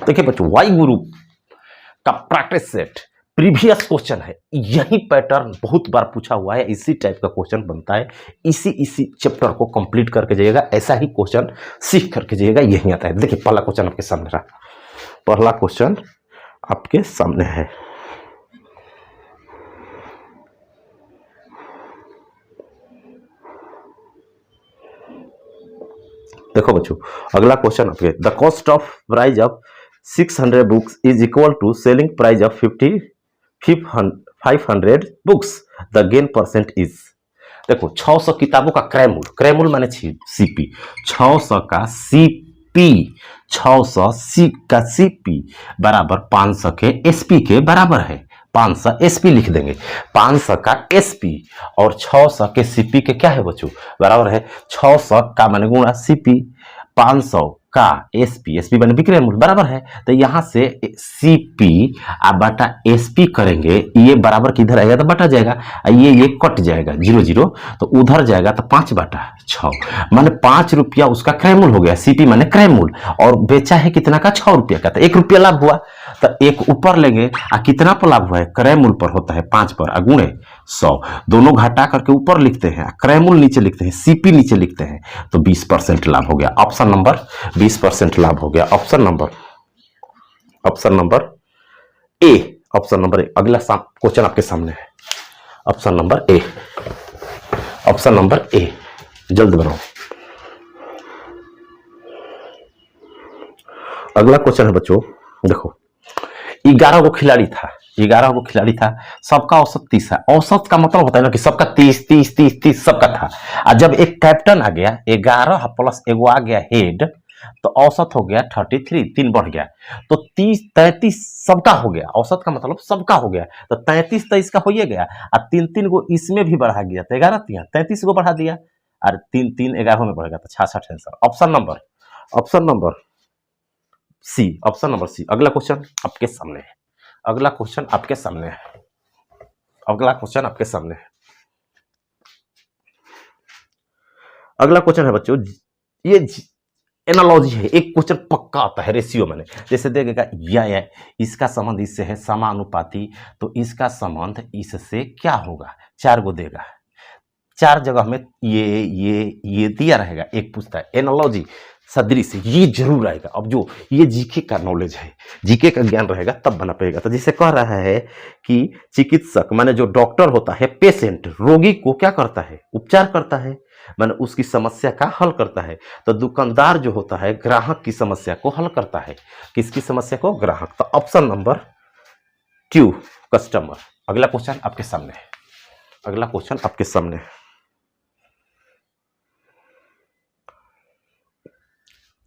देखिए बच्चों, Y group का प्रैक्टिस सेट प्रीवियस क्वेश्चन है, यही पैटर्न बहुत बार पूछा हुआ है, इसी टाइप का क्वेश्चन बनता है। इसी चैप्टर को कंप्लीट करके जाइएगा, ऐसा ही क्वेश्चन सीख करके जाइएगा, यही आता है। देखिए पहला क्वेश्चन आपके सामने रहा, पहला क्वेश्चन आपके सामने है। देखो बच्चों, अगला क्वेश्चन आपके, the cost of price of 600 books is equal to selling price of 500 books, the gain percent is. देखो 600 किताबों का क्रय मूल्य माने सीपी, 600 का सीपी, 600 का सीपी बराबर 500 के एसपी के बराबर है। 500 एसपी लिख देंगे, 500 का एसपी और 600 के सीपी के क्या है बच्चों, बराबर है 600 का माने गुणा सीपी, 500 का एसपी, एसपी माने विक्रय मूल्य बराबर है। तो यहां से सीपी आप बटा एसपी करेंगे, ये बराबर किधर आएगा तो बटा जाएगा, ये कट जाएगा 0 तो उधर जाएगा तो 5/6 माने 5 रुपया उसका क्रय मूल्य हो गया। सीपी माने क्रय मूल्य, और बेचा है कितना का, 6 रुपया का, तो 1 रुपया लाभ हुआ। तो एक ऊपर लेंगे, कितना पर लाभ हुआ है, क्रय मूल्य पर होता है 5 पर, गुणे 100, दोनों घटा करके ऊपर लिखते हैं, क्रय मूल्य नीचे लिखते हैं, सीपी नीचे लिखते हैं, तो 20% लाभ हो गया। ऑप्शन नंबर 20% लाभ हो गया। Option number A, option number A. अगला क्वेश्चन आपके सामने है, option number A, option number A, जल्द बनाओ। अगला क्वेश्चन है बच्चों, देखो 11 को खिलाड़ी था, 11 को खिलाड़ी था, सबका औसत 30 है। औसत का मतलब होता है ना कि सबका 30 सबका था, और जब एक कैप्टन आ गया 11 प्लस एगो आ गया हेड, तो औसत हो गया 33, 3 बढ़ गया, तो 33 सबका हो गया। औसत का मतलब सबका हो गया, तो 33 तो इसका हो ही गया, और 3 को इसमें भी बढ़ा गया, तो 11 33 को बढ़ा दिया, और 3 11 में बढ़ गया, तो 66 answer. Option number C, option number C. अगला क्वेश्चन आपके सामने है, अगला क्वेश्चन आपके सामने है, अगला क्वेश्चन आपके सामने है। अगला क्वेश्चन है बच्चों, ये एनालॉजी है, एक क्वेश्चन पक्का आता है रेशियो में, जैसे देखेगा या इसका संबंध इससे है समानुपाती, तो इसका संबंध इससे क्या होगा, 4 को देगा, 4 जगह में ये दिया रहेगा। एक पूछता है एनालॉजी सदृश, ये जरूर आएगा। अब जो ये जीके का नॉलेज है, जीके का ज्ञान रहेगा तब बना पाएगा। तो जिसे कह रहा है कि चिकित्सक माने जो डॉक्टर होता है, पेशेंट रोगी को क्या करता है, उपचार करता है, माने उसकी समस्या का हल करता है। तो दुकानदार जो होता है ग्राहक की समस्या को हल करता है। किसकी समस्या को, ग्राहक। तो ऑप्शन नंबर क्यू, कस्टमर। अगला क्वेश्चन आपके सामने है, अगला क्वेश्चन आपके सामने है,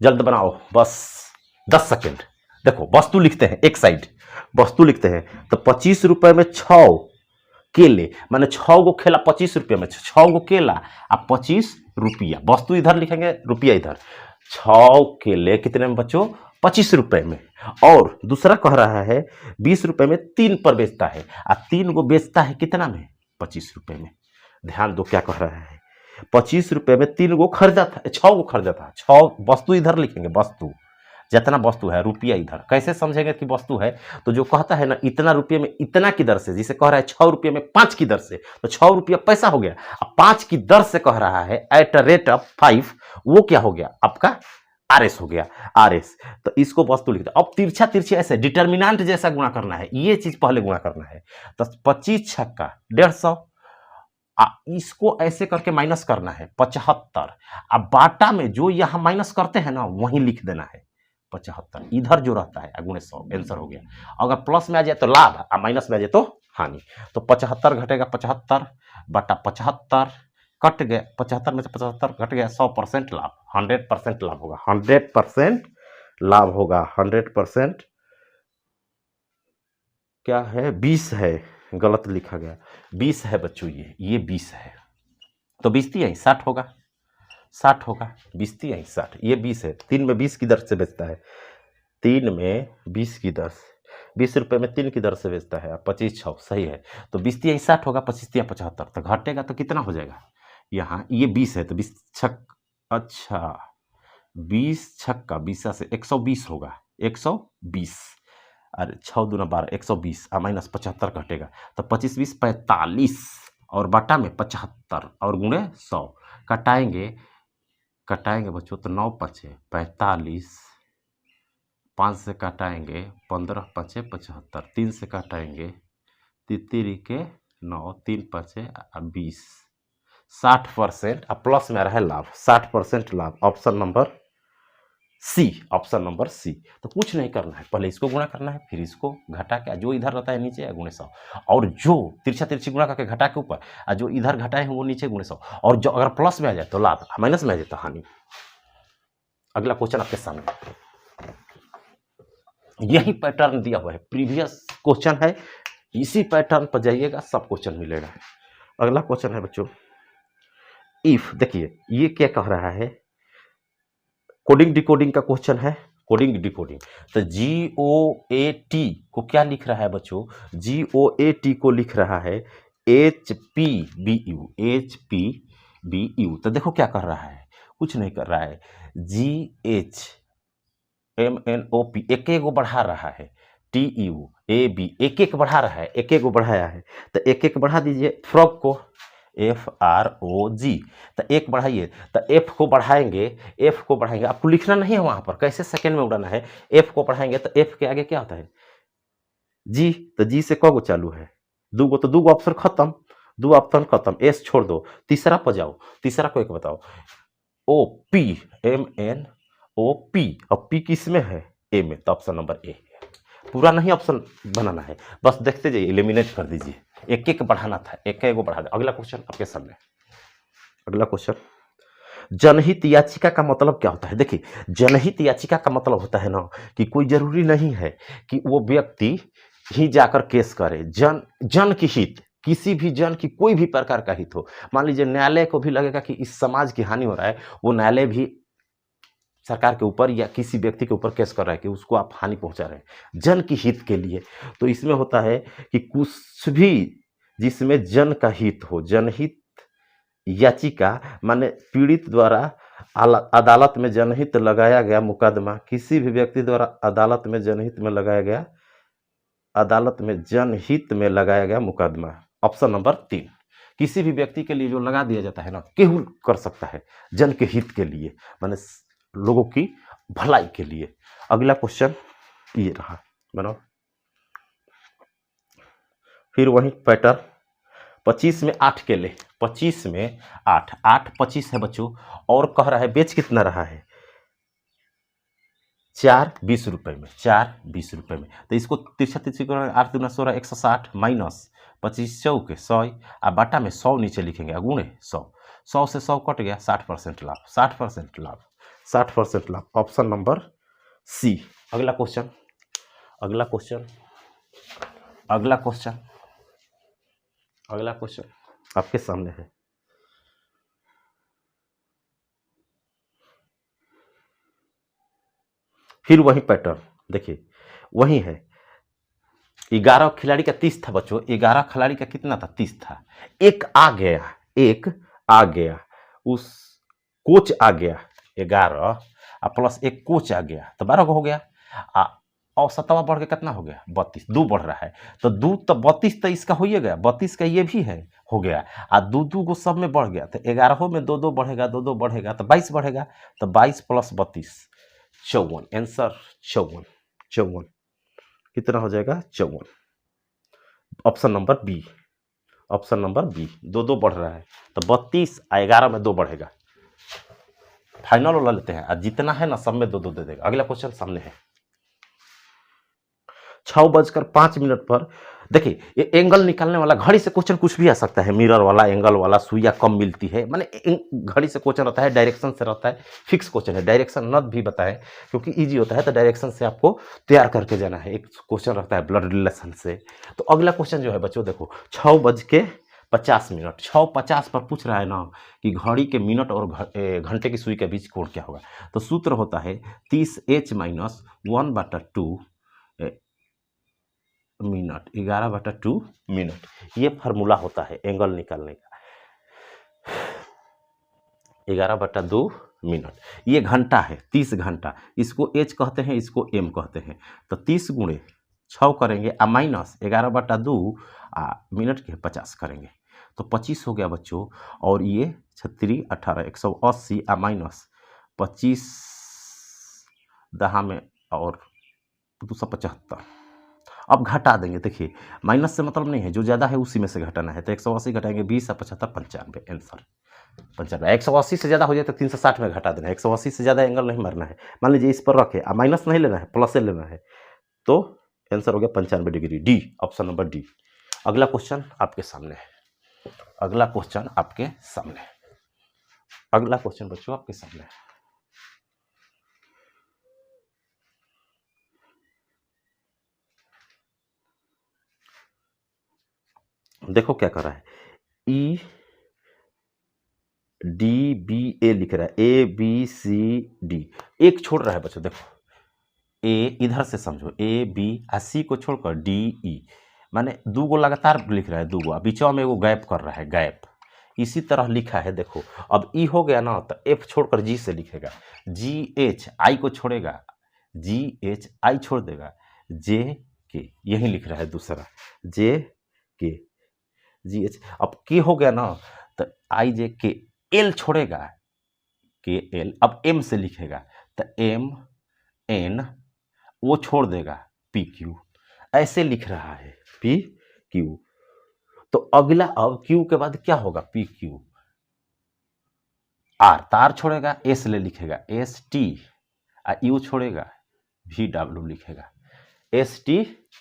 जल्द बनाओ, बस 10 सेकेंड। देखो वस्तु लिखते हैं, एक साइड वस्तु लिखते हैं, तो 25 रुपए में 6 केले, माने 6 को केला 25 रुपये में, 6 को केला आप 25 रुपया, वस्तु इधर लिखेंगे रुपया इधर, 6 केले कितने में बच्चों, 25 रुपए में। और दूसरा कह रहा है 20 रुपए में 3 पर बेचता है, और 3 को बेचता है कितना में, 25 रुपए में। ध्यान दो क्या कह रहा है, 25 रुपए में 3 को खरीदा था, 6 को खरीदा था, 6 वस्तु इधर लिखेंगे, वस्तु जितना वस्तु है, रुपया इधर। कैसे समझेंगे कि वस्तु है, तो जो कहता है ना इतना रुपये में इतना की दर से, जिसे कह रहा है 6 रुपये में 5 की दर से, तो 6 रुपया पैसा हो गया, अब 5 की दर से कह रहा है एट रेट ऑफ 5, वो क्या हो गया आपका आरएस हो गया, आरएस। तो इसको वस्तु लिखते हैं। अब तिरछा तिरछा ऐसे डिटर्मिनेंट जैसा गुणा करना है, ये चीज पहले गुणा करना है। तो 25 छक्का 150, इसको ऐसे करके माइनस करना है 75। अब बाटा में जो यहां माइनस करते हैं ना वहीं लिख देना है 75, इधर जो रहता है गुणे 100, आंसर हो गया। अगर प्लस में आ जाए तो लाभ, और माइनस में आ जाए तो हानि। तो 75 घटेगा 75 बटा 75, कट गया 75 में से 75 घट गया, 100% लाभ, 100% लाभ होगा, 100% लाभ होगा। 100% क्या है, 20 है, गलत लिखा गया, 20 है बच्चों, ये 20 है, तो 20 है 60 होगा, 60 होगा, 20 है 60, ये 20 है। 3 में 20 की दर से बेचता है, 3 में 20 की दर से, 20 रुपए में 3 की दर से बेचता है, 25 6 सही है, तो 20 है 60 होगा, 25 75, तो घटेगा तो कितना हो जाएगा, यहाँ ये 20 है तो 20 छक, अच्छा 20 छक्का 20 से 120 होगा, 120 और 6 दूना 12, 120 माइनस 75 कटेगा तो 25 20 45 और बटा में 75 और गुणे 100 कटाएंगे बच्चों तो 9 पचे 45, 5 से कटाएंगे 15 पचे 75, 3 से कटाएंगे तितरी के 9, 3 पचे 20, 60% और प्लस में रहा लाभ, 60% लाभ। Option number C. तो कुछ नहीं करना है, पहले इसको गुणा करना है, फिर इसको घटा के जो इधर रहता है नीचे गुणे 100, और जो तिरछी गुणा करके घटा के ऊपर और जो इधर घटाए हैं वो नीचे गुणे 100, और जो अगर प्लस में आ जाए तो लाभ, माइनस में आ जाए तो हानि। अगला क्वेश्चन आपके सामने, यही पैटर्न दिया हुआ है, प्रीवियस क्वेश्चन है, इसी पैटर्न पर जाइएगा सब क्वेश्चन मिलेगा। अगला क्वेश्चन है बच्चों इफ, देखिए ये क्या कह रहा है, कोडिंग डिकोडिंग का क्वेश्चन है, कोडिंग डिकोडिंग। तो GOAT को क्या लिख रहा है बच्चों, GOAT को लिख रहा है HPBU, HPBU। तो देखो क्या कर रहा है, कुछ नहीं कर रहा है, GHMNOP एक को बढ़ा रहा है, TUAB एक बढ़ा रहा है, एक बढ़ाया है तो एक बढ़ा दीजिए, फ्रॉग को FROG, तो एक बढ़ाइए तो F को बढ़ाएंगे, आपको लिखना नहीं है वहां पर, कैसे सेकंड में उड़ाना है, F को बढ़ाएंगे तो F के आगे क्या होता है G, तो G से कौगो चालू है, दूगो, तो दूगो ऑप्शन खत्म, दो ऑप्शन खत्म, S छोड़ दो, तीसरा पर जाओ, तीसरा को एक बताओ, OPMNOP, और P किस में है, A में, तो ऑप्शन नंबर A। पूरा नहीं ऑप्शन बनाना है, बस देखते जाइए, एलिमिनेट कर दीजिए, एक बढ़ाना था, एक बढ़ा दे। अगला क्वेश्चन आपके सामने, अगला क्वेश्चन, जनहित याचिका का मतलब क्या होता है। देखिए जनहित याचिका का मतलब होता है ना कि कोई जरूरी नहीं है कि वो व्यक्ति ही जाकर केस करे, जन की हित, किसी भी जन की कोई भी प्रकार का हित हो, मान लीजिए न्यायालय को भी लगेगा कि इस समाज की हानि हो रहा है, वो न्यायालय भी सरकार के ऊपर या किसी व्यक्ति के ऊपर केस कर रहा है कि उसको आप हानि पहुंचा रहे हैं जन की हित के लिए। तो इसमें होता है कि कुछ भी जिसमें जन का हित हो, जनहित याचिका माने पीड़ित द्वारा अदालत में जनहित लगाया गया मुकदमा, किसी भी व्यक्ति द्वारा अदालत में जनहित में लगाया गया मुकदमा। ऑप्शन नंबर 3, किसी भी व्यक्ति के लिए जो लगा दिया जाता है ना, केहू कर सकता है जन के हित के लिए, माने लोगों की भलाई के लिए। अगला क्वेश्चन ये रहा, बनाओ फिर वही पैटर्न, 25 में 8 के ले, 25 में 8, 8 25 है बच्चों, और कह रहा है बेच कितना रहा है, 4 20 रुपए में, 4 20 रुपए में। तो इसको तिरछी 8 दूना 16, 160 माइनस 25 चौके 100, और बाटा में 100 नीचे लिखेंगे, गुणे 100, 100 से 100 कट गया, 60% लाभ, 60% लाभ, 60% लाभ। Option number C. अगला क्वेश्चन, अगला क्वेश्चन, अगला क्वेश्चन, अगला क्वेश्चन आपके सामने है, फिर वही पैटर्न, देखिए वही है, 11 खिलाड़ी का 30 था बच्चों, 11 खिलाड़ी का कितना था, 30 था, एक आ गया, उस कोच आ गया 11 प्लस एक कोच आ गया तो 12 हो गया, और 7वां बढ़ के कितना हो गया, 32, 2 बढ़ रहा है तो 2 तो 32 तो इसका हो ही गया, 32 का ये भी है, हो गया, और 2 को सब में बढ़ गया, तो 11 में 2 बढ़ेगा, 2 बढ़ेगा तो 22 बढ़ेगा, तो 22 प्लस 32 54, आंसर 54 कितना हो जाएगा, 54। Option number B, option number B, 2 बढ़ रहा है तो 32 और 11 में 2 बढ़ेगा, फाइनल वाला लेते हैं, और जितना है ना सब में 2 दे देगा। अगला क्वेश्चन सामने है, 6:05 पर, देखिए ये एंगल निकालने वाला, घड़ी से क्वेश्चन कुछ भी आ सकता है, मिरर वाला, एंगल वाला, सुइया कम मिलती है, माने घड़ी से क्वेश्चन रहता है, डायरेक्शन से रहता है, फिक्स क्वेश्चन है, डायरेक्शन न भी बताए क्योंकि इजी होता है, तो डायरेक्शन से आपको तैयार करके जाना है। एक क्वेश्चन रहता है ब्लड रिलेशन से। तो अगला क्वेश्चन जो है बच्चों देखो, 6:50, 6:50 पर पूछ रहा है ना कि घड़ी के मिनट और घंटे की सुई के बीच कोण क्या होगा। तो सूत्र होता है 30h - 1/2 मिनट, 11/2 मिनट, ये फार्मूला होता है एंगल निकालने का, 11/2 मिनट। ये घंटा है 30 घंटा, इसको एच कहते हैं, इसको एम कहते हैं। तो 30 गुणे 6 करेंगे आ माइनस 11/2 मिनट के 50 करेंगे तो 25 हो गया बच्चों। और ये 36 18 180 आ माइनस 25 दहा में और 275। अब घटा देंगे, देखिए माइनस से मतलब नहीं है, जो ज़्यादा है उसी में से घटाना है। तो 180 घटाएंगे 20 और 75 95, आंसर 95। 180 से ज़्यादा हो जाए तो 360 में घटा देना है, 180 से ज़्यादा एंगल नहीं मारना है। मान लीजिए इस पर रखे, माइनस नहीं लेना है, प्लस से लेना है। तो आंसर हो गया 95 degree, D, option number D. अगला क्वेश्चन आपके सामने है, अगला क्वेश्चन आपके सामने है, अगला क्वेश्चन बच्चों आपके सामने है। देखो क्या कर रहा है, ई डी बी ए लिख रहा है, ए बी सी डी, एक छोड़ रहा है बच्चों। देखो ए इधर से समझो, ए बी और सी को छोड़कर डी ई, माने दो गो लगातार लिख रहा है, दो गो बीचों में एगो गैप कर रहा है, गैप इसी तरह लिखा है। देखो अब ई हो गया ना, तो एफ छोड़कर जी से लिखेगा, जी एच आई को छोड़ेगा, जी एच आई छोड़ देगा, जे के यही लिख रहा है दूसरा, जे के जी एच। अब के हो गया ना, तो आई जे के, एल छोड़ेगा के एल, अब एम से लिखेगा तो एम एन, वो छोड़ देगा पी क्यू, ऐसे लिख रहा है पी क्यू। तो अगला अब क्यू के बाद क्या होगा, पी क्यू आर, तार छोड़ेगा एस ले लिखेगा एस टी, यू छोड़ेगा वी डब्ल्यू लिखेगा, S T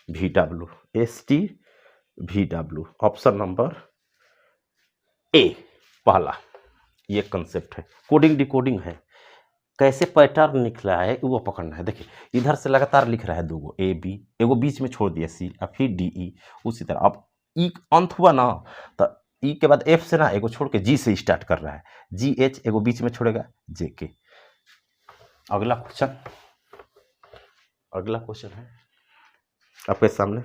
V W, S T V W, option number A पहला। ये कंसेप्ट है, कोडिंग डिकोडिंग है, कैसे पैटर्न निकला है वो पकड़ना है। देखिए इधर से लगातार लिख रहा है दो गो, ए बी, एगो बीच में छोड़ दिया सी, और फिर डी ई, उसी तरह। अब ई अंत हुआ ना, तो ई के बाद एफ से ना एगो छोड़ के जी से स्टार्ट कर रहा है, जी एच एगो बीच में छोड़ेगा जे के। अगला क्वेश्चन, अगला क्वेश्चन है आपके सामने,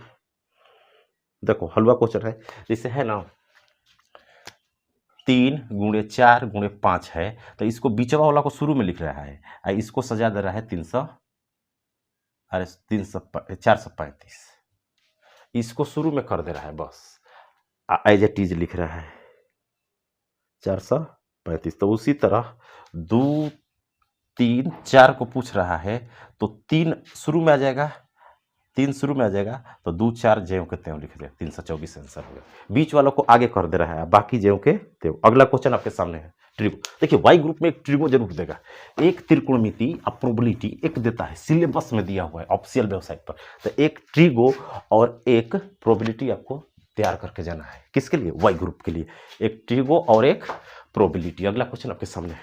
देखो हलवा क्वेश्चन है। जैसे है ना 3 गुणे 4 गुणे 5 है, तो इसको बीचवा वाला को शुरू में लिख रहा है, और इसको सजा दे रहा है 300, अरे 435, इसको शुरू में कर दे रहा है बस, एज ए टीज लिख रहा है 435। तो उसी तरह 2 3 4 को पूछ रहा है, तो 3 शुरू में आ जाएगा, 3 शुरू में आ जाएगा, तो 2 4 ज्यों के त्यों लिख दिया, 324 आंसर हो गया। बीच वालों को आगे कर दे रहा है, बाकी ज्यों के त्यों। अगला क्वेश्चन आपके सामने है, ट्रिगो। देखिए वाई ग्रुप में एक ट्रिगो जरूर देगा, एक त्रिकोणमिति और प्रोबेबिलिटी एक देता है, सिलेबस में दिया हुआ है ऑफिशियल वेबसाइट पर। तो एक ट्रिगो और एक प्रोबेबिलिटी आपको तैयार करके जाना है, किसके लिए, वाई ग्रुप के लिए, एक ट्रिगो और एक प्रोबेबिलिटी। अगला क्वेश्चन आपके सामने है,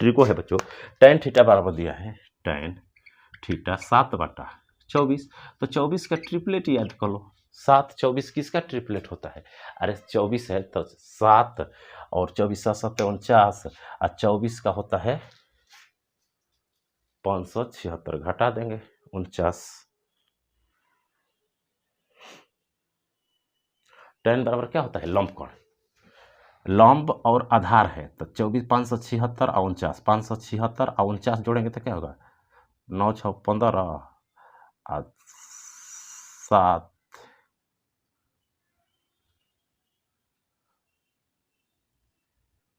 ट्रिगो है बच्चों, tan थीटा बराबर दिया है, tan थीटा 7/24, तो 24 का ट्रिपलेट याद कर लो, 7 24 किसका ट्रिपलेट होता है, अरे 24 है तो 7 और 24 7 49, और 24 का होता है 576, घटा देंगे 49, tan बराबर क्या होता है, लंब कोण, लंब और आधार है, तो 24 576 और 49, 576 और 49 जोड़ेंगे तो क्या होगा, 9 6 15 और 7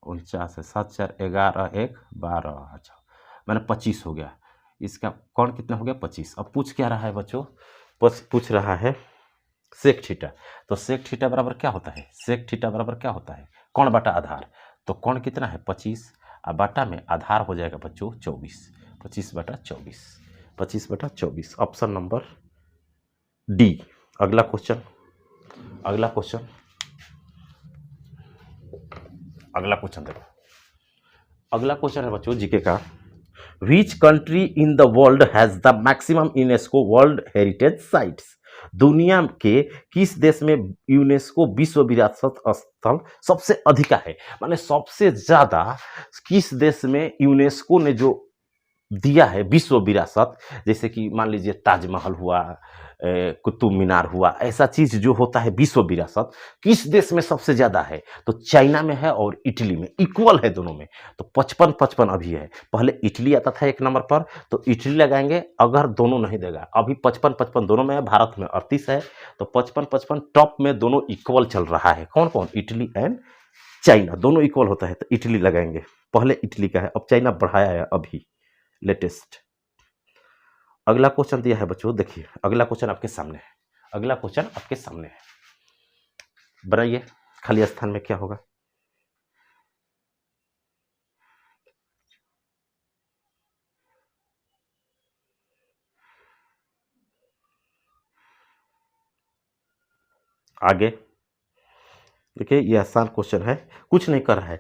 49 है, 7 4 11 1 12, अच्छा मैंने 25 हो गया। इसका कौन कितना हो गया, 25। अब पूछ क्या रहा है बच्चों, पूछ रहा है सेक थीटा। तो सेक थीटा बराबर क्या होता है, सेक थीटा बराबर क्या होता है, कौन बटा आधार। तो कौन कितना है 25, और बाटा में आधार हो जाएगा बच्चों 24, 25/24, 25/24, ऑप्शन नंबर डी। अगला क्वेश्चन, अगला क्वेश्चन, अगला क्वेश्चन देखो, अगला क्वेश्चन है बच्चों जीके का, which country in the world has the maximum UNESCO world heritage sites. दुनिया के किस देश में यूनेस्को विश्व विरासत स्थल सबसे अधिक है, माने सबसे ज्यादा किस देश में यूनेस्को ने जो दिया है विश्व विरासत, जैसे कि मान लीजिए ताजमहल हुआ, कुतुब मीनार हुआ, ऐसा चीज जो होता है विश्व विरासत, किस देश में सबसे ज्यादा है? तो चाइना में है और इटली में, इक्वल है दोनों में। तो 55-55 अभी है। पहले इटली आता था 1 नंबर पर, तो इटली लगाएंगे अगर दोनों नहीं देगा। अभी 55-55 दोनों में है, भारत में 38 है, तो 55-55 टॉप में दोनों इक्वल चल रहा है। कौन कौन? इटली एंड चाइना, दोनों इक्वल होता है, तो इटली लगाएंगे। पहले इटली का है, अब चाइना बढ़ाया है अभी लेटेस्ट। अगला क्वेश्चन दिया है बच्चों, देखिए अगला क्वेश्चन आपके सामने है, अगला क्वेश्चन आपके सामने है, बनाइए। खाली स्थान में क्या होगा? आगे देखिए, ये आसान क्वेश्चन है, कुछ नहीं कर रहा है,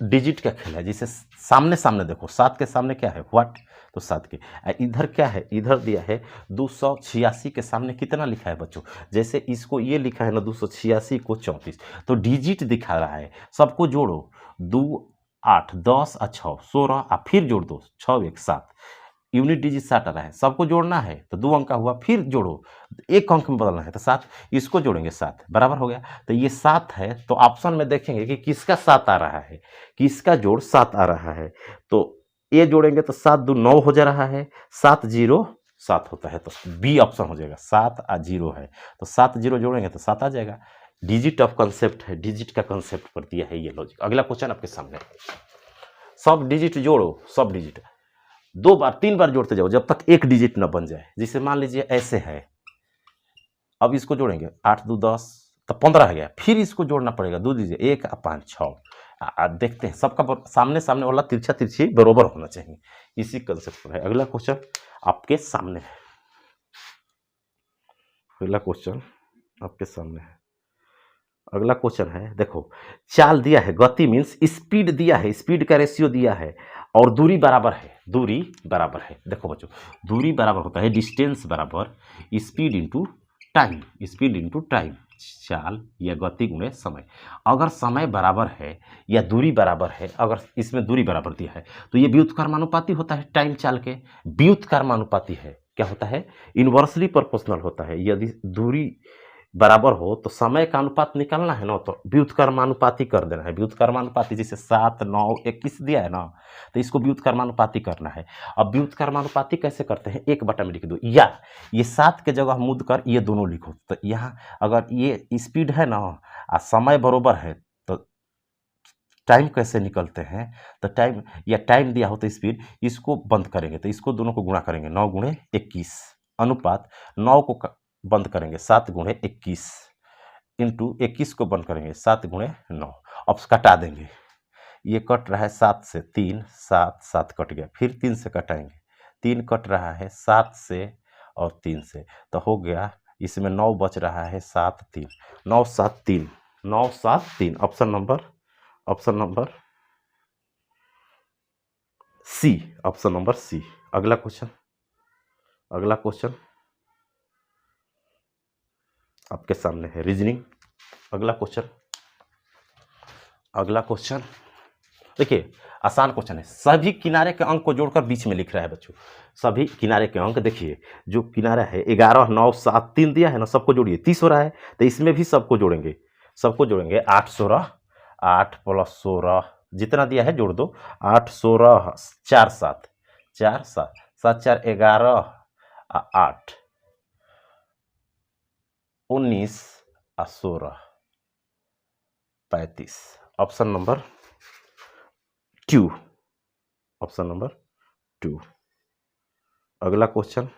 डिजिट का खेल है। जिसे सामने सामने देखो, 7 के सामने क्या है? व्हाट? तो 7 के। इधर क्या है? इधर दिया है 286 के सामने कितना लिखा है बच्चों? जैसे इसको ये लिखा है ना 286 को 34, तो डिजिट दिखा रहा है। सबको जोड़ो, 2 8 10 और 6 16 और फिर जोड़ दो, 6 1 7, यूनिट डिजिट 7 आ रहा है। सबको जोड़ना है तो 2 अंक का हुआ, फिर जोड़ो, 1 अंक में बदलना है तो 7, इसको जोड़ेंगे 7, बराबर हो गया। तो ये 7 है, तो ऑप्शन में देखेंगे कि किसका 7 आ रहा है, किसका जोड़ 7 आ रहा है। तो ये जोड़ेंगे तो 7 2 9 हो जा रहा है, 7 0 7 होता है, तो बी ऑप्शन हो जाएगा। 7 और 0 है, तो 7 0 जोड़ेंगे तो 7 आ जाएगा। डिजिट ऑफ कंसेप्ट है, डिजिट का कंसेप्ट पर दिया है ये लॉजिक। अगला क्वेश्चन आपके सामने, सब डिजिट जोड़ो, सब डिजिट 2 बार 3 बार जोड़ते जाओ जब तक एक डिजिट न बन जाए। जैसे मान लीजिए ऐसे है, अब इसको जोड़ेंगे 8 2 10, तो 15 आ गया, फिर इसको जोड़ना पड़ेगा, 2 दीजिए 1 और 5 6। देखते हैं सबका सामने सामने वाला तिरछा तिरछी बरोबर होना चाहिए, इसी कंसेप्ट पर है। अगला क्वेश्चन आपके सामने है, अगला क्वेश्चन आपके सामने है, अगला क्वेश्चन है। देखो चाल दिया है, गति मीन्स स्पीड दिया है, स्पीड का रेशियो दिया है, और दूरी बराबर है, दूरी बराबर है। देखो बच्चों, दूरी बराबर होता है डिस्टेंस बराबर speed into time, speed into time, चाल या गति गुणे समय। अगर समय बराबर है या दूरी बराबर है, अगर इसमें दूरी बराबर दिया है तो ये व्युत्क्रमानुपाती होता है, टाइम चाल के व्युत्क्रमानुपाती है। क्या होता है? इन्वर्सली प्रोपोर्शनल होता है। यदि दूरी बराबर हो तो समय का अनुपात निकालना है ना, तो व्युत्क्रमानुपाती कर देना है। व्युत्क्रमानुपाती जैसे 7 9 21 दिया है ना, तो इसको व्युत्क्रमानुपाती करना है। अब व्युत्क्रमानुपाती कैसे करते हैं? 1 बटा में लिख दो, या ये 7 के जगह मुद कर ये दोनों लिखो। तो यहाँ अगर ये स्पीड है ना और समय बरोबर है तो टाइम कैसे निकलते हैं? तो टाइम या टाइम दिया हो तो स्पीड, इसको बंद करेंगे तो इसको दोनों को गुणा करेंगे, 9 गुणे 21 अनुपात 9 को बंद करेंगे 7 गुणे 21 इंटू 21 को बंद करेंगे 7 गुणे 9। अब कटा देंगे, ये कट रहा है 7 से 3, 7 7 कट गया, फिर 3 से कटाएंगे, 3 कट रहा है 7 से और 3 से, तो हो गया इसमें 9 बच रहा है 7 3, 9 7 3, 9 7 3, option number C, option number C. अगला क्वेश्चन, अगला क्वेश्चन आपके सामने है, रीजनिंग। अगला क्वेश्चन, अगला क्वेश्चन देखिए आसान क्वेश्चन है। सभी किनारे के अंक को जोड़कर बीच में लिख रहा है बच्चों, सभी किनारे के अंक। देखिए जो किनारा है 11 9 7 3 दिया है ना, सबको जोड़िए, 30 हो रहा है, तो इसमें भी सबको जोड़ेंगे, सबको जोड़ेंगे। 8 16, 8 + 16 जितना दिया है जोड़ दो, 8 16 4 7 4 7 7 4 11 8 19 और 16 35, ऑप्शन नंबर 2, ऑप्शन नंबर 2। अगला क्वेश्चन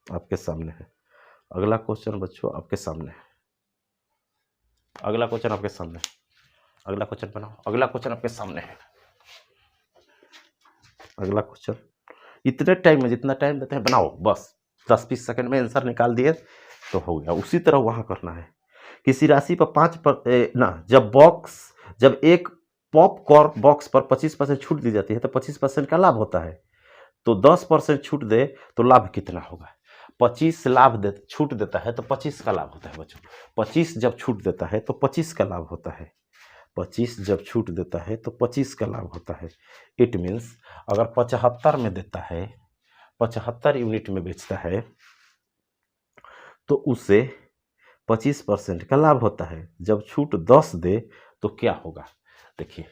आपके सामने है, अगला क्वेश्चन बच्चों आपके सामने है, अगला क्वेश्चन आपके सामने, अगला क्वेश्चन बनाओ। अगला क्वेश्चन आपके सामने है, अगला क्वेश्चन। इतने टाइम में जितना टाइम देते हैं बनाओ, बस 10-20 सेकंड में आंसर निकाल दिए तो हो गया। उसी तरह वहां करना है। किसी राशि पर 5 जब एक पॉपकॉर्न बॉक्स पर 25% छूट दी जाती है तो 25% का लाभ होता है। तो 10% छूट दे तो लाभ कितना होगा? 25 छूट देता है तो 25 का लाभ होता है बच्चों। 25 जब छूट देता है तो 25 का लाभ होता है। 25 जब छूट देता है तो 25 का लाभ होता है। इट मीन्स अगर 75 में देता है, 75 यूनिट में बेचता है तो उसे 25% का लाभ होता है। जब छूट 10 दे तो क्या होगा? देखिए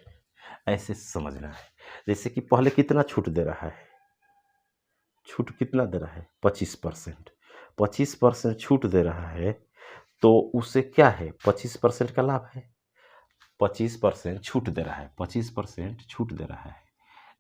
ऐसे समझना है, जैसे कि पहले कितना छूट दे रहा है, छूट कितना दे रहा है 25%। 25% छूट दे रहा है तो उसे क्या है 25% का लाभ है। 25% छूट दे रहा है, 25% छूट दे रहा है।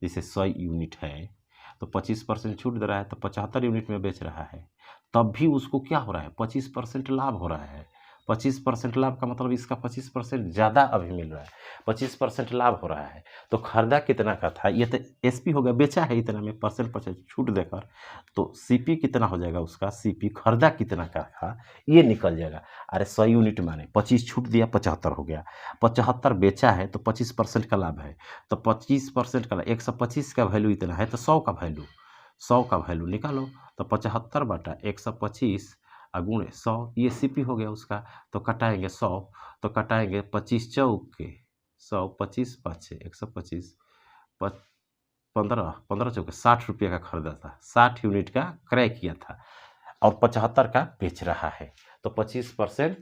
जैसे 100 यूनिट है तो 25% छूट दे रहा है तो 75 यूनिट में बेच रहा है, तब भी उसको क्या हो रहा है 25% लाभ हो रहा है। 25% लाभ का मतलब इसका 25% ज़्यादा अभी मिल रहा है, 25% लाभ हो रहा है। तो खरीदा कितना का था, ये तो एसपी हो गया, बेचा है इतना में, परसेंट छूट देकर, तो सीपी कितना हो जाएगा उसका, सीपी खरीदा कितना का था ये निकल जाएगा। अरे 100 यूनिट माने 25 छूट दिया 75 हो गया, 75 बेचा है तो 25% का लाभ है, तो 25% का 125 का वैल्यू इतना है तो 100 का वैल्यू, 100 का वैल्यू निकालो। तो 75 बटा 125 गुणे 100, ये सीपी हो गया उसका। तो कटाएंगे 100, तो कटाएंगे 25 चौक के 100, 25 पाँचे 125, 15 चौके 60 रुपये का खरीदा था, 60 यूनिट का क्रय किया था और 75 का बेच रहा है, तो 25%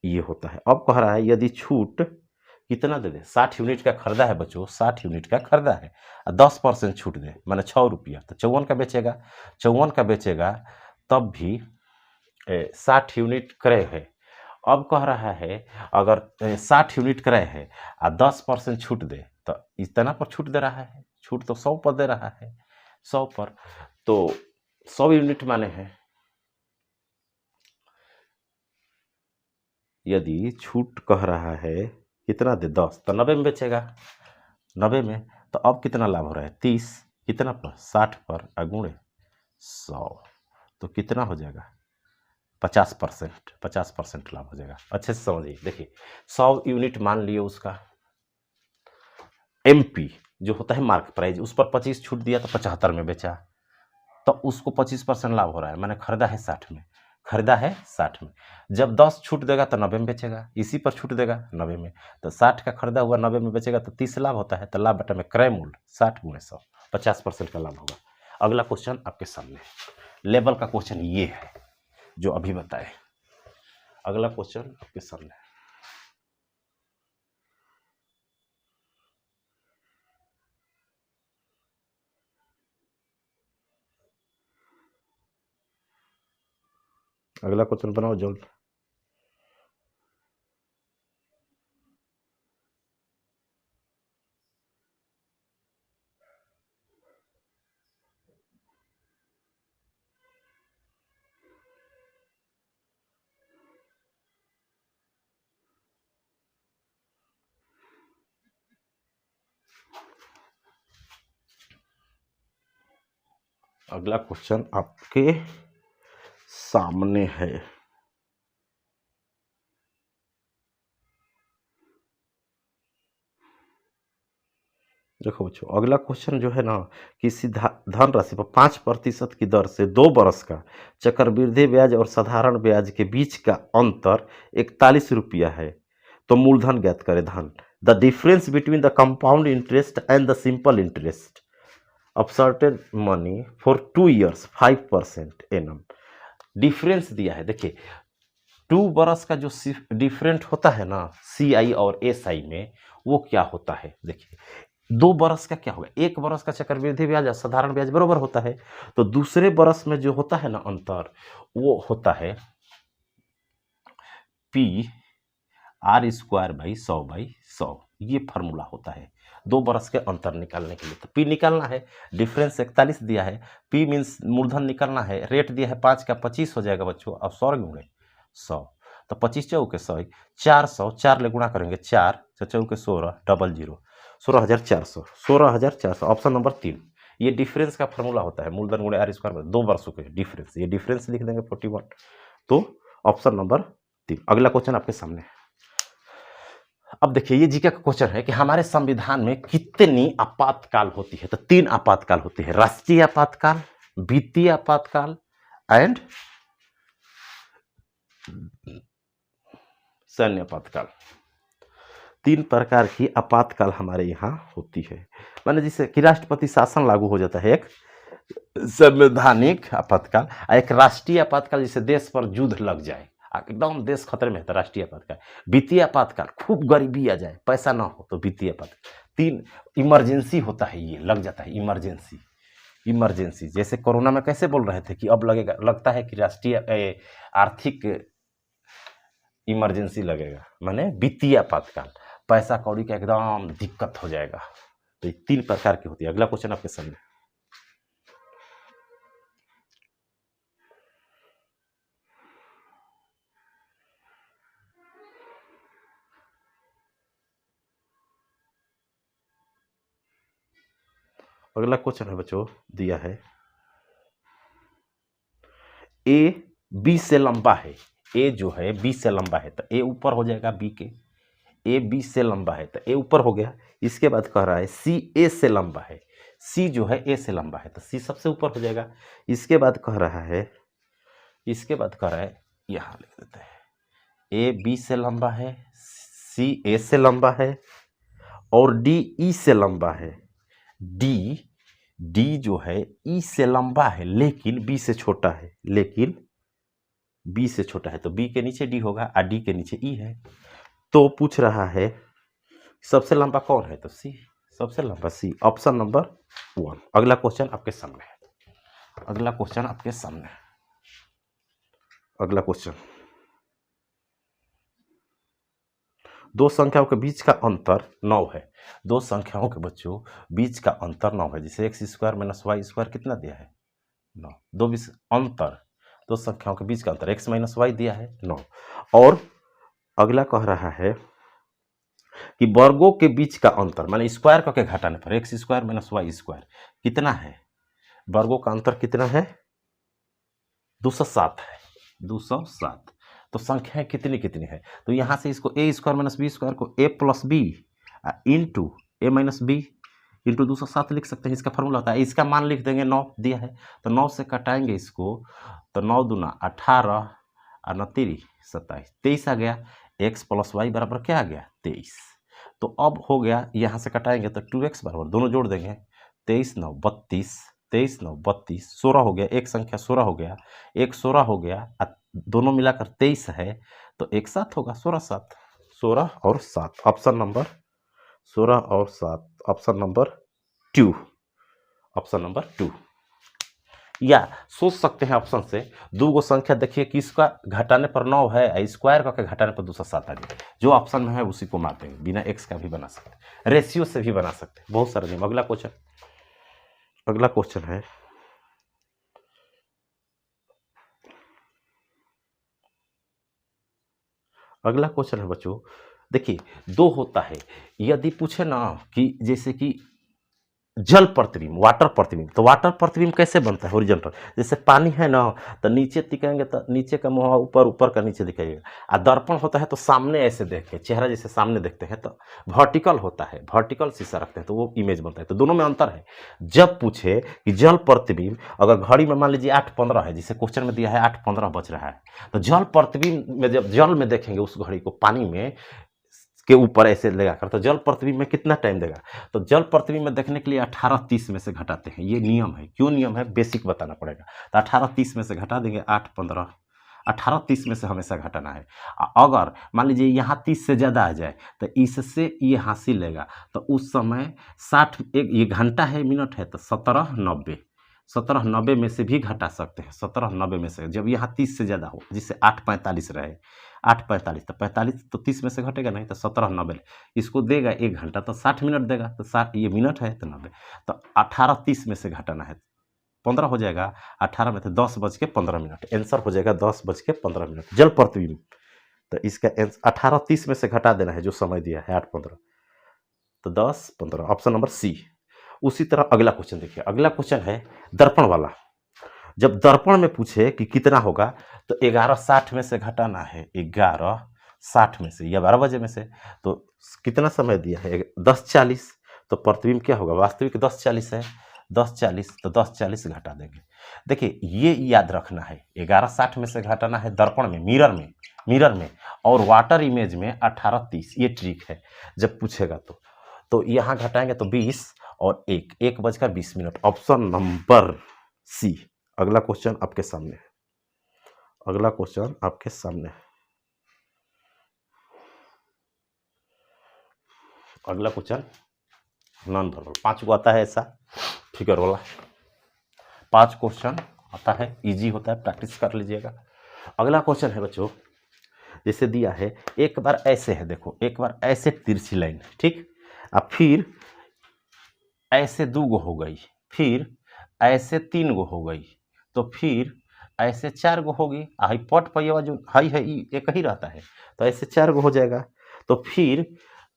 ये होता है। अब कह रहा है यदि छूट कितना दे दे, 60 यूनिट का खरीदा है बच्चों, 60 यूनिट का खरीदा है और 10% छूट दे माने 6 रुपया, तो 54 का बेचेगा, 54 का बेचेगा तब भी 60 यूनिट क्रय है। अब कह रहा है अगर 60 यूनिट क्रय है और 10% छूट दे तो इतना पर छूट दे रहा है, छूट तो 100 पर दे रहा है, 100 पर, तो 100 यूनिट माने हैं, यदि छूट कह रहा है कितना दे 10 तो 90 में बेचेगा, 90 में, तो अब कितना लाभ हो रहा है 30, कितना पर 60 पर अगुणे 100, तो कितना हो जाएगा 50%, 50% लाभ हो जाएगा। अच्छे से समझिए, देखिए 100 यूनिट मान लिए उसका एमपी जो होता है मार्क प्राइस, उस पर 25 छूट दिया तो 75 में बेचा, तो उसको 25% लाभ हो रहा है, मैंने खरीदा है 60 में, खरीदा है 60 में। जब 10 छूट देगा तो 90 में बेचेगा, इसी पर छूट देगा 90 में, तो 60 का खरीदा हुआ 90 में बेचेगा तो 30 लाभ होता है, तो लाभ बटा में क्रय मूल्य 60 गुणे 100, 50% का लाभ होगा। अगला क्वेश्चन आपके सामने, लेवल का क्वेश्चन ये है जो अभी बताए। अगला क्वेश्चन आपके सामने, अगला क्वेश्चन बनाओ जल्द। अगला क्वेश्चन आपके सामने है, देखो बच्चों अगला क्वेश्चन जो है ना, किसी धनराशि पर 5% की दर से 2 बरस का चक्रवृद्धि ब्याज और साधारण ब्याज के बीच का अंतर 41 रुपया है, तो मूलधन ज्ञात करें। धन, the difference between the compound interest and the simple interest of certain money for 2 years 5% annum. Difference दिया है, देखिए 2 बरस का जो डिफरेंट होता है ना CI और SI में, वो क्या होता है, देखिए 2 बरस का क्या होगा, 1 बरस का चक्रवृद्धि ब्याज और साधारण ब्याज बराबर होता है, तो दूसरे बरस में जो होता है ना अंतर, वो होता है P/R²/100/100, ये फार्मूला होता है 2 बरस के अंतर निकालने के लिए। तो P निकालना है, डिफरेंस 41 दिया है, P मीन्स मूलधन निकालना है, रेट दिया है 5 का 25 हो जाएगा बच्चों, अब 100 गुणे 100, तो 25 चौके 100, 400, 4 ले गुणा करेंगे 4 चौके 16 डबल 0, 16,400, 16,400, ऑप्शन नंबर 3, ये डिफरेंस का फार्मूला होता है, मूलधन गुणे R² में 2 वर्षों के डिफरेंस, ये डिफरेंस लिख देंगे 41, तो ऑप्शन नंबर 3। अगला क्वेश्चन आपके सामने, अब देखिए ये जीके का क्वेश्चन है कि हमारे संविधान में कितनी आपातकाल होती है, तो 3 आपातकाल होती है, राष्ट्रीय आपातकाल, वित्तीय आपातकाल एंड सैन्य आपातकाल। 3 प्रकार की आपातकाल हमारे यहाँ होती है, माने जिससे कि राष्ट्रपति शासन लागू हो जाता है एक, संवैधानिक आपातकाल, एक राष्ट्रीय आपातकाल जिसे देश पर युद्ध लग जाए, एकदम देश खतरे में है तो राष्ट्रीय आपातकाल। वित्तीय आपातकाल, खूब गरीबी आ जाए, पैसा ना हो तो वित्तीय आपातकाल। 3 इमरजेंसी होता है, ये लग जाता है इमरजेंसी। इमरजेंसी जैसे कोरोना में कैसे बोल रहे थे कि अब लगेगा, लगता है कि राष्ट्रीय आर्थिक इमरजेंसी लगेगा, माने वित्तीय आपातकाल, पैसा कौड़ी का एकदम दिक्कत हो जाएगा। तो ये 3 प्रकार की होती है। अगला क्वेश्चन आपके सामने, अगला क्वेश्चन है बच्चों, दिया है ए बी से लंबा है। ए जो है बी से लंबा है तो ए ऊपर हो जाएगा बी के। ए बी से लंबा है तो ए ऊपर हो गया। इसके बाद कह रहा है सी ए से लंबा है। सी जो है ए से लंबा है तो सी सबसे ऊपर हो जाएगा। इसके बाद कह रहा है, यहाँ लिख देते हैं, ए बी से लंबा है, सी ए से लंबा है और डी ई से लंबा है। डी जो है ई से लंबा है लेकिन बी से छोटा है, तो बी के नीचे डी होगा और डी के नीचे ई है। तो पूछ रहा है सबसे लंबा कौन है, तो सी, सबसे लंबा सी, ऑप्शन नंबर 1। अगला क्वेश्चन आपके सामने है, अगला क्वेश्चन, दो संख्याओं के बीच का अंतर 9 है। दो संख्याओं के बच्चों बीच का अंतर 9 है, जिसे x square minus Y square कितना दिया है, 9। दो संख्याओं के बीच का अंतर x माइनस वाई दिया है 9। और अगला कह रहा है कि वर्गों के बीच का अंतर, माने स्क्वायर करके घटाने पर x square minus Y square कितना है, वर्गों का अंतर कितना है, 207 है, 207। तो संख्याएं कितनी है, तो यहाँ से इसको ए स्क्वायर माइनस बी स्क्वायर को ए प्लस बी इंटू ए माइनस बी इंटू 207 लिख सकते हैं। इसका फॉर्मूला होता है, इसका मान लिख देंगे 9 दिया है तो 9 से कटाएंगे इसको, तो 9 दूना 18 और 9 3 27, 23 आ गया। x प्लस वाई बराबर क्या आ गया, 23। तो अब हो गया, यहाँ से कटाएंगे तो 2x बराबर, दोनों जोड़ देंगे, 23 9 32, 23 9 32, 16 हो गया, एक संख्या 16 हो गया, एक 16 हो गया, दोनों मिलाकर 23 है तो एक साथ होगा 16 7, 16 और 7, ऑप्शन नंबर 16 और 7, ऑप्शन नंबर 2, ऑप्शन नंबर 2। या सोच सकते हैं ऑप्शन से, दो गो संख्या देखिए कि इसका घटाने पर 9 है, स्क्वायर करके घटाने पर 207 आ जाए, जो ऑप्शन में है उसी को मार देंगे। बिना एक्स का भी बना सकते हैं, रेशियो से भी बना सकते हैं, बहुत सारे नियम। अगला क्वेश्चन है, अगला क्वेश्चन है बच्चों, देखिए 2 होता है, यदि पूछे ना कि जैसे कि जल प्रतिबिंब, वाटर प्रतिबिंब, तो वाटर प्रतिबिंब कैसे बनता है, हॉरिजॉन्टल, जैसे पानी है ना तो नीचे दिखाएंगे तो नीचे का मुंह ऊपर, ऊपर का नीचे दिखाइएगा। और दर्पण होता है तो सामने ऐसे देखें, चेहरा जैसे सामने देखते हैं तो वर्टिकल होता है, वर्टिकल शीशा रखते हैं तो वो इमेज बनता है। तो दोनों में अंतर है। जब पूछे कि जल प्रतिबिंब, अगर घड़ी में मान लीजिए 8:15 है, जिसे क्वेश्चन में दिया है 8:15 बज रहा है, तो जल प्रतिबिंब में जब जल में देखेंगे उस घड़ी को, पानी में के ऊपर ऐसे लगाकर, तो जल प्रतिबिंब में कितना टाइम देगा, तो जल प्रतिबिंब में देखने के लिए 18:30 में से घटाते हैं, ये नियम है। क्यों नियम है, बेसिक बताना पड़ेगा। तो 18:30 में से घटा देंगे 8:15, 18:30 में से हमेशा घटाना है। अगर मान लीजिए यहाँ 30 से ज़्यादा आ जाए तो इससे ये हासिल लेगा, तो उस समय 60, एक ये घंटा है मिनट है तो 17:90 में से भी घटा सकते हैं, 17:90 में से, जब यहाँ 30 से ज़्यादा हो, जिससे 8:45 रहे, 8:45 तो 45 तो 30 में से घटेगा नहीं, तो 17:90 इसको देगा 1 घंटा, तो 60 मिनट देगा, तो 60 ये मिनट है तो 90, तो 18:30 में से घटाना है, 15 हो जाएगा, 18 में तो 10:15 आंसर हो जाएगा 10:15। जल प्रतिबिंब, तो इसका 18:30 में से घटा देना है जो समय दिया है 8:15, तो 10:15, ऑप्शन नंबर सी। उसी तरह अगला क्वेश्चन देखिए, अगला क्वेश्चन है दर्पण वाला। जब दर्पण में पूछे कि कितना होगा, तो 11:60 में से घटाना है, 11:60 में से या 12 बजे में से, तो कितना समय दिया है 10:40, तो प्रतिबिंब क्या होगा, वास्तविक 10:40 है, 10:40 तो 10:40 घटा देंगे। देखिए ये याद रखना है, 11:60 में से घटाना है दर्पण में, मिरर में, और वाटर इमेज में 18:30, ये ट्रिक है जब पूछेगा तो। तो यहाँ घटाएंगे तो 20 और 1 1 बजकर 20 मिनट। Option number C. अगला क्वेश्चन आपके सामने है। अगला क्वेश्चन आपके सामने है। अगला क्वेश्चन नॉन वर्बल 5 को आता है ऐसा फिगर वाला। 5 क्वेश्चन आता है, इजी होता है, प्रैक्टिस कर लीजिएगा। अगला क्वेश्चन है बच्चों, जैसे दिया है एक बार ऐसे है, देखो एक बार ऐसे तिरछी लाइन, ठीक, अब फिर ऐसे 2 गो हो गई, फिर ऐसे 3 गो हो गई, तो फिर ऐसे 4 गो होगी। आई पट पहिया जो हाई है एक ही रहता है, तो ऐसे 4 गो हो जाएगा। तो फिर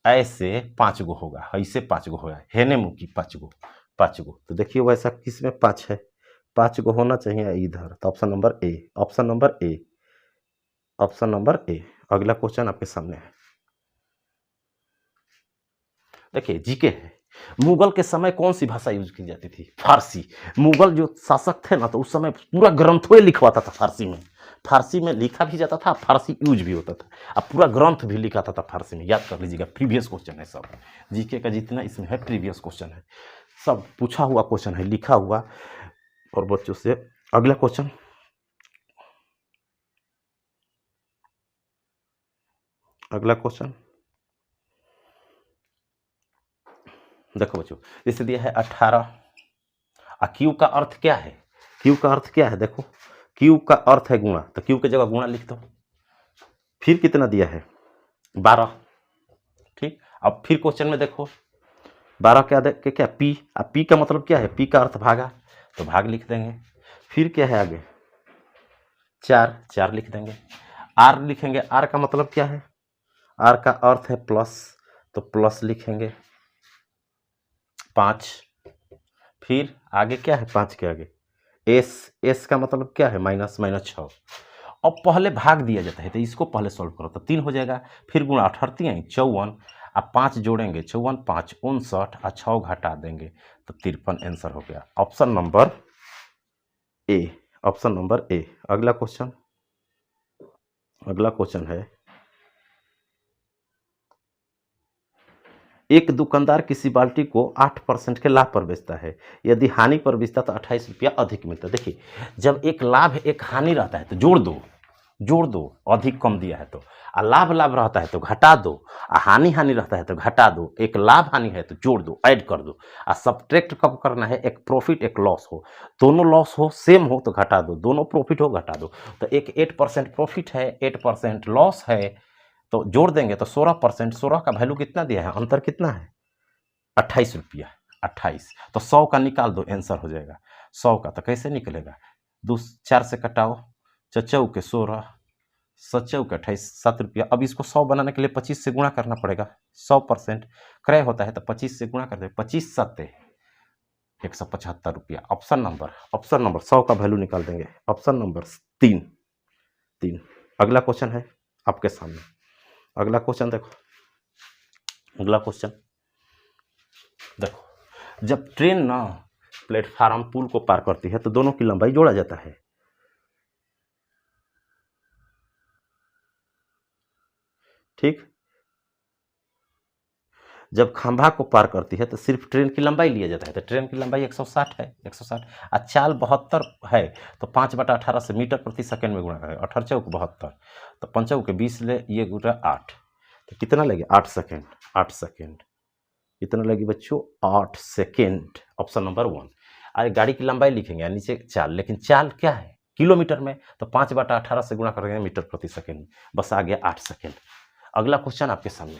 ऐसे 5 गो होगा, ऐसे 5 गो होगा, हेने मुखी 5 गो 5 गो। तो देखिए वैसा किस में 5 है, 5 गो होना चाहिए इधर। तो option number A, option number A, option number A. अगला क्वेश्चन आपके सामने है। देखिए जीके है, मुगल के समय कौन सी भाषा यूज की जाती थी? फारसी। मुगल जो शासक थे ना, तो उस समय पूरा ग्रंथों लिखवाता था फारसी में, फारसी में लिखा भी जाता था, फारसी यूज भी होता था, अब पूरा ग्रंथ भी लिखा था फारसी में। याद कर लीजिएगा, प्रीवियस क्वेश्चन है सब, जीके का जितना इसमें है प्रीवियस क्वेश्चन है, सब पूछा हुआ क्वेश्चन है, लिखा हुआ। और बच्चों से अगला क्वेश्चन, अगला क्वेश्चन देखो बच्चों, जैसे दिया है 18। क्यू का अर्थ क्या है? क्यू का अर्थ क्या है? देखो क्यू का अर्थ है गुणा, तो क्यू की जगह गुणा लिख दो। फिर कितना दिया है? 12, ठीक। अब फिर क्वेश्चन में देखो 12 क्या देख क्या पी, अब पी का मतलब क्या है? पी का अर्थ भागा, तो भाग लिख देंगे। फिर क्या है आगे? 4, 4 लिख देंगे। आर लिखेंगे, आर का मतलब क्या है? आर का अर्थ है प्लस, तो प्लस लिखेंगे। 5, फिर आगे क्या है? 5 के आगे एस, एस का मतलब क्या है? Minus, minus 6। अब पहले भाग दिया जाता है, तो इसको पहले सॉल्व करो, तो 3 हो जाएगा। फिर गुणा 38 54, अब 5 जोड़ेंगे, 54 5 59, और 6 घटा देंगे, तो 53 आंसर हो गया। Option number A, option number A. अगला क्वेश्चन, अगला क्वेश्चन है, एक दुकानदार किसी बाल्टी को 8% के लाभ पर बेचता है, यदि हानि पर बेचता तो 28 रुपया अधिक मिलता। देखिए जब एक लाभ एक हानि रहता है तो जोड़ दो, जोड़ दो, अधिक कम दिया है तो, लाभ लाभ रहता है तो घटा दो, हानि हानि रहता है तो घटा दो, एक लाभ हानि है तो जोड़ दो, ऐड कर दो। सब्ट्रैक्ट कब करना है? एक प्रॉफिट एक लॉस हो, दोनों लॉस हो सेम हो तो घटा दो, दोनों प्रॉफिट हो घटा दो। तो एक 8% प्रॉफिट है, 8% लॉस है, तो जोड़ देंगे तो 16%। 16 का वैल्यू कितना दिया है? अंतर कितना है? 28 रुपया, 28। तो 100 का निकाल दो, आंसर हो जाएगा 100 का। तो कैसे निकलेगा? 4 से कटाओ, चचौ के 16, सचौ के 28, 7 रुपया। अब इसको 100 बनाने के लिए 25 से गुणा करना पड़ेगा। 100% क्रय होता है तो 25 से गुणा कर दे, 25 सत्ते 175 रुपया। ऑप्शन नंबर, ऑप्शन नंबर 100 का वैल्यू निकाल देंगे, ऑप्शन नंबर 3, 3। अगला क्वेश्चन है आपके सामने। अगला क्वेश्चन देखो, अगला क्वेश्चन देखो, जब ट्रेन ना प्लेटफार्म पुल को पार करती है तो दोनों की लंबाई जोड़ा जाता है, ठीक। जब खंभा को पार करती है तो सिर्फ ट्रेन की लंबाई लिया जाता है, तो ट्रेन की लंबाई 160 है, 160। चाल 72 है, तो 5/18 से मीटर प्रति सेकंड में गुणा करें, 18 चौक 72, तो 5 चौक 20 ले, ये गुणा 8, तो कितना लगे? 8 सेकेंड, 8 सेकेंड। कितना लगी बच्चों? 8 सेकेंड। Option number 1। अरे गाड़ी की लंबाई लिखेंगे नीचे चाल, लेकिन चाल क्या है? किलोमीटर में, तो 5/18 से गुणा करेंगे मीटर प्रति सेकेंड, बस आ गया 8 सेकेंड। अगला क्वेश्चन आपके सामने,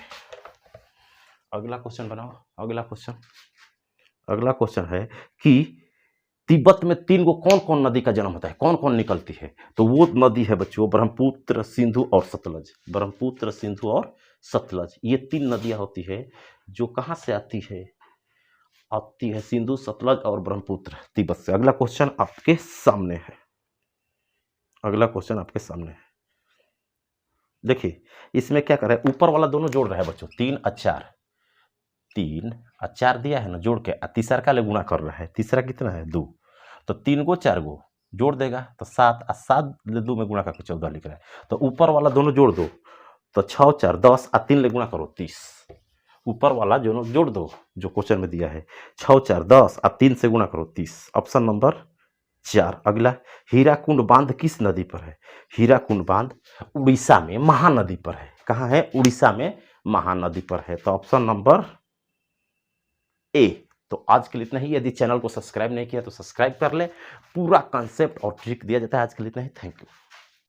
अगला क्वेश्चन बनाओ। अगला क्वेश्चन, अगला क्वेश्चन है कि तिब्बत में 3 गो कौन कौन नदी का जन्म होता है, कौन कौन निकलती है? तो वो नदी है बच्चों ब्रह्मपुत्र, सिंधु और सतलज। ब्रह्मपुत्र, सिंधु और सतलज, ये 3 नदियां होती है जो कहाँ से आती है? आती है सिंधु, सतलज और ब्रह्मपुत्र, तिब्बत से। अगला क्वेश्चन आपके सामने है, अगला क्वेश्चन आपके सामने है। देखिए इसमें क्या कर रहा है? ऊपर वाला दोनों जोड़ रहा है बच्चों, 3 और 4, 3 और 4 दिया है ना जोड़ के, तीसरा का ले गुणा कर रहा है। तीसरा कितना है? 2, तो 3 गो 4 गो जोड़ देगा तो 7, और 7 ले 2 में गुणा करके 14 लिख रहा है। तो ऊपर वाला दोनों जोड़ दो, तो 6 4 10, और 3 ले गुणा करो 30, ऊपर वाला जो जोड़ दो जो क्वेश्चन में दिया है, 6 4 10 और 3 से गुणा करो 30, ऑप्शन नंबर 4। अगला, हीराकुंड बांध किस नदी पर है? हीराकुंड बांध उड़ीसा में महानदी पर है। कहाँ है? उड़ीसा में महानदी पर है, तो ऑप्शन नंबर ए। तो आज के लिए इतना ही। यदि चैनल को सब्सक्राइब नहीं किया तो सब्सक्राइब कर ले। पूरा कॉन्सेप्ट और ट्रिक दिया जाता है। आज के लिए इतना ही। Thank you.